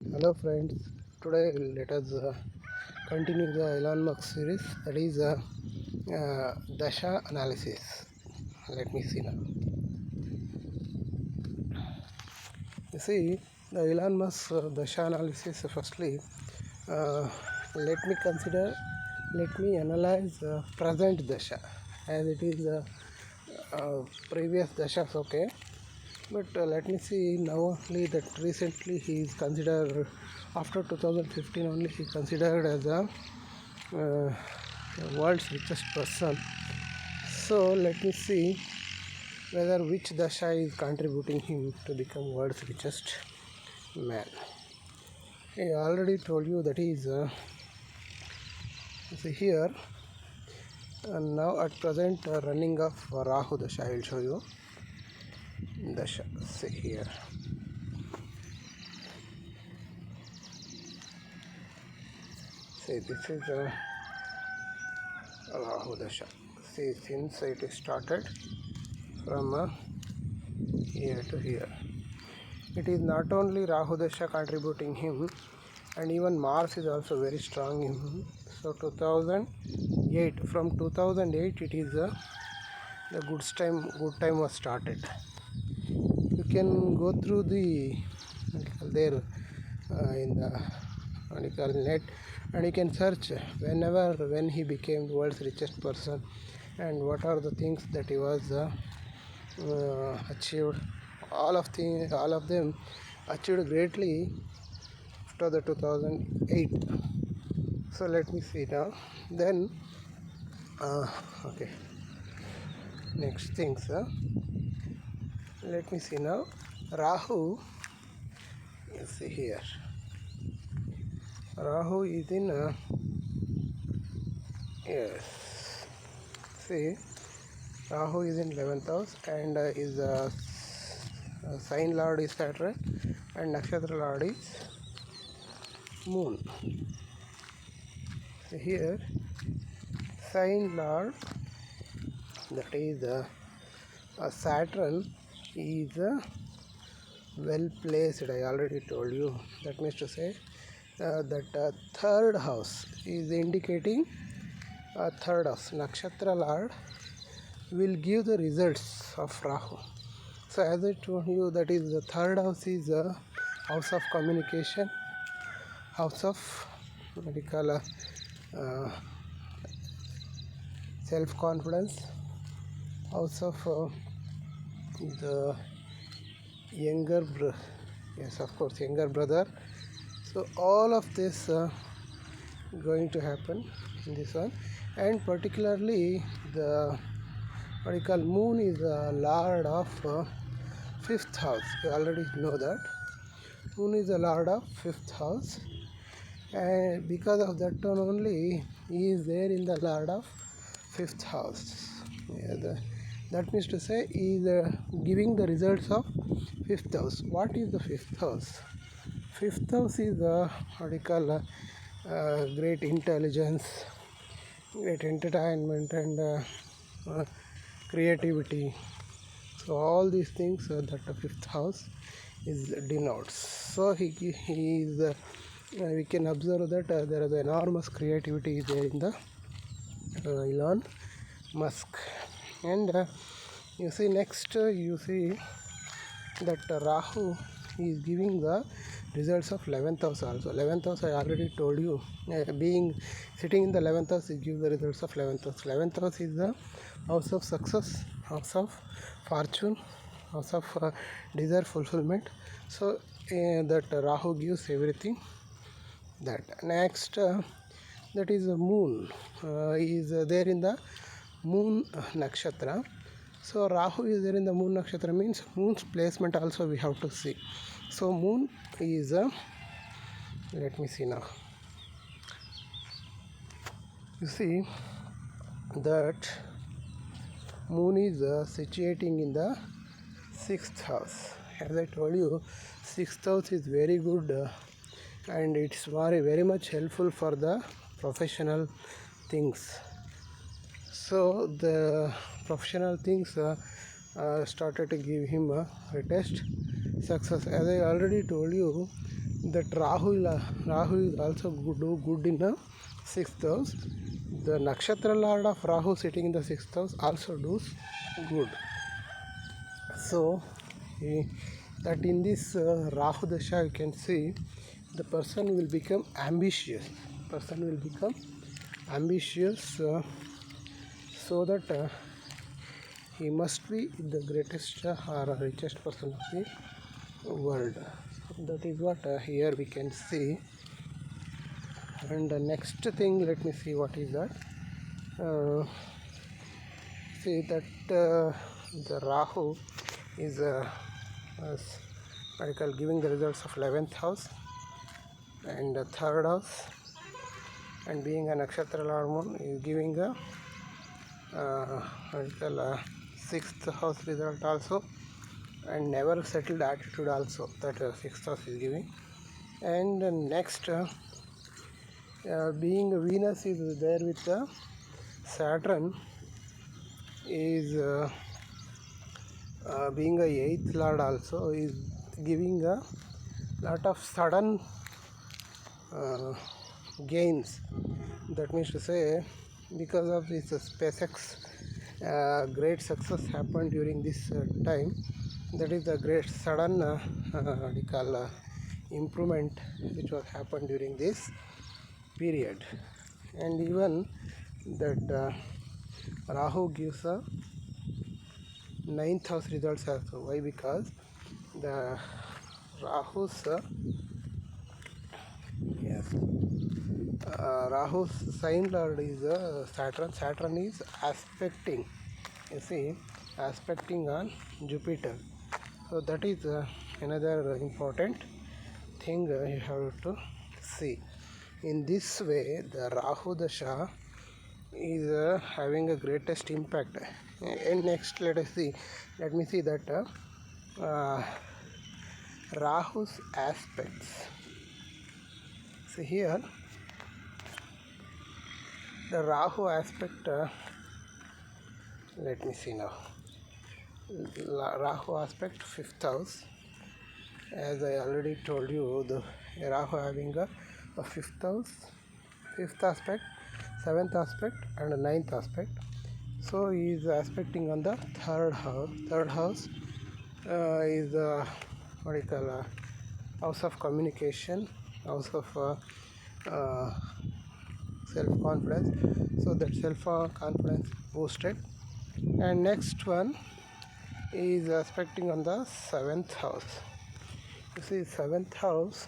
Hello friends, today let us continue the Elon Musk series, that is Dasha analysis. Let me see now. You see, the Elon Musk Dasha analysis, firstly, uh, let me analyze present Dasha as it is previous Dashas, okay. But let me see now only that recently he is considered, after 2015 only he considered as a world's richest person. So let me see whether which dasha is contributing him to become world's richest man. I already told you that he is see here now at present running of Rahu dasha. I will show you dasha. See here. See, this is Rahu dasha. See, since it is started from here to here, it is not only Rahu Dasha contributing him, and even Mars is also very strong in him. So 2008, from 2008 it is the good time was started. You can go through the there in the net, and you can search when he became the world's richest person and what are the things that he was achieved. All of them achieved greatly after the 2008. So let me see now. Then okay, next things. Let me see now. Rahu. You see here. Rahu is in yes. See, Rahu is in 11th house and is sign lord is Saturn and nakshatra lord is Moon. So here, sign lord, that is Saturn, is well placed. I already told you. That means to say that third house is indicating third house. Nakshatra lord will give the results of Rahu. So as I told you, that is the third house is house of communication, house of what we call self-confidence, house of the younger brother. So all of this going to happen in this one, and particularly the what you call Moon is a lord of fifth house. You already know that Moon is a lord of fifth house, and because of that one only he is there in the lord of fifth house. That means to say he is giving the results of fifth house. What is the fifth house? Fifth house is what you call great intelligence, great entertainment, and creativity. So all these things that the fifth house is denotes. So he is we can observe that there is enormous creativity there in the Elon Musk. And you see next you see that Rahu is giving the results of 11th house also. 11th house I already told you, being sitting in the 11th house, it gives the results of 11th house. 11th house is the house of success, house of fortune, house of desire fulfillment. So that Rahu gives everything. That next that is the Moon is there in the Moon nakshatra. So Rahu is there in the Moon nakshatra, means Moon's placement also we have to see. So Moon is let me see now. You see that Moon is situating in the sixth house. As I told you, sixth house is very good and it's very much helpful for the professional things. So the professional things started to give him a greatest success. As I already told you, that Rahu is also good in the 6th house. The nakshatra lord of Rahu sitting in the 6th house also does good. So that in this Rahu Dasha you can see the person will become ambitious. So that he must be the greatest or richest person of the world. That is what here we can see. And the next thing, let me see what is that. See that the Rahu is giving the results of 11th house and the 3rd house, and being a nakshatra lord moon is giving a 6th house result also, and never settled attitude also, that 6th house is giving. And next being Venus is there with Saturn is being a 8th lord also, is giving a lot of sudden gains. That means to say, because of this SpaceX great success happened during this time. That is the great sudden improvement which was happened during this period. And even that Rahu gives a 9th house results also. Why? Because the Rahu's Rahu's sign lord is Saturn. Saturn is aspecting, you see, aspecting on Jupiter. So that is another important thing you have to see. In this way, the Rahu Dasha is having a greatest impact. And next, let me see that Rahu's aspects. See here, the Rahu aspect, let me see now. Rahu aspect 5th house. As I already told you, the Rahu having a 5th house, 5th aspect, 7th aspect, and a 9th aspect. So he is aspecting on the 3rd house. 3rd house is house of communication, house of self-confidence. So that self-confidence boosted. And next one is aspecting on the 7th house. You see, 7th house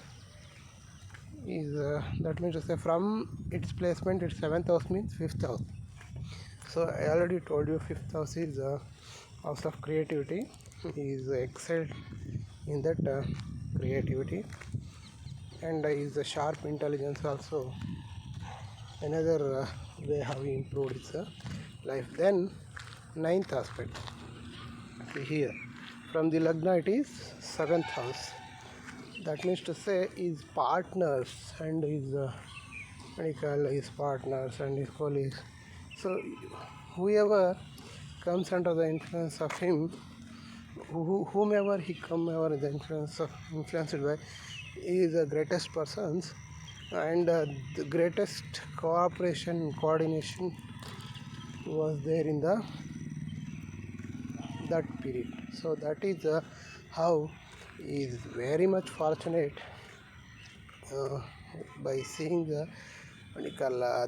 is that means to say, from its placement, its 7th house means 5th house. So I already told you 5th house is house of creativity. He is excelled in that creativity, and is a sharp intelligence also. Another way how he improved his life. Then 9th aspect. See here, from the Lagna it is 7th house. That means to say his partners and his partners and his colleagues. So whoever comes under the influence of him, whomever he come over the influenced by, he is the greatest persons, and the greatest cooperation, coordination was there in that period. So that is how he is very much fortunate by seeing the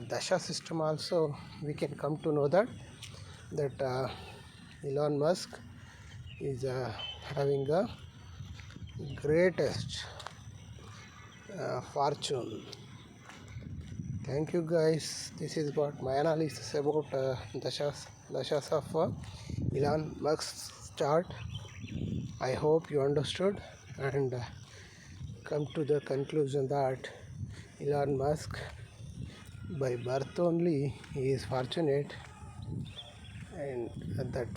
Dasha system. Also we can come to know that Elon Musk is having the greatest fortune. Thank you guys. This is what my analysis about Dashas of Elon Musk's chart. I hope you understood and come to the conclusion that Elon Musk, by birth only, he is fortunate, and that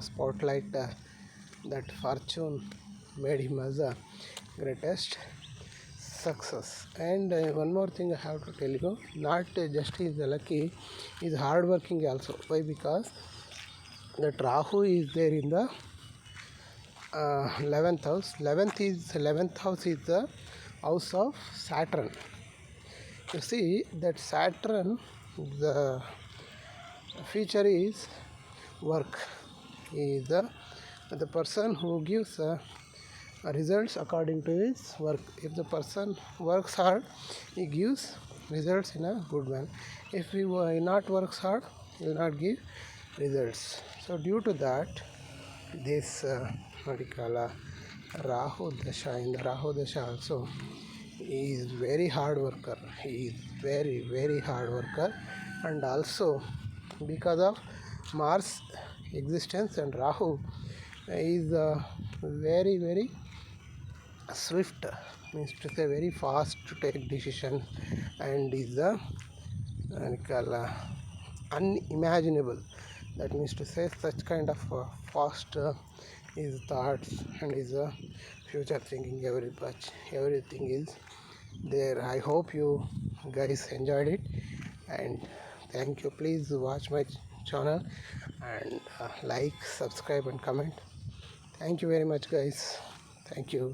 spotlight, that fortune made him as a greatest success. And one more thing I have to tell you, not just he is lucky, he is hard working also. Why? Because that Rahu is there in the 11th house. 11th house is the house of Saturn. You see that Saturn, the feature is work. He is the person who gives results according to his work. If the person works hard, he gives results in a good one. If he not works hard, he will not give results. So due to that, this what we call Rahu Dasha, in the Rahu Dasha also, he is very hard worker. He is very hard worker, and also because of Mars existence and Rahu is very swift, means to say very fast to take decision, and is unimaginable. That means to say such kind of fast his thoughts and his future thinking, everything is there. I hope you guys enjoyed it, and thank you. Please watch my channel and like, subscribe and comment. Thank you very much guys. Thank you.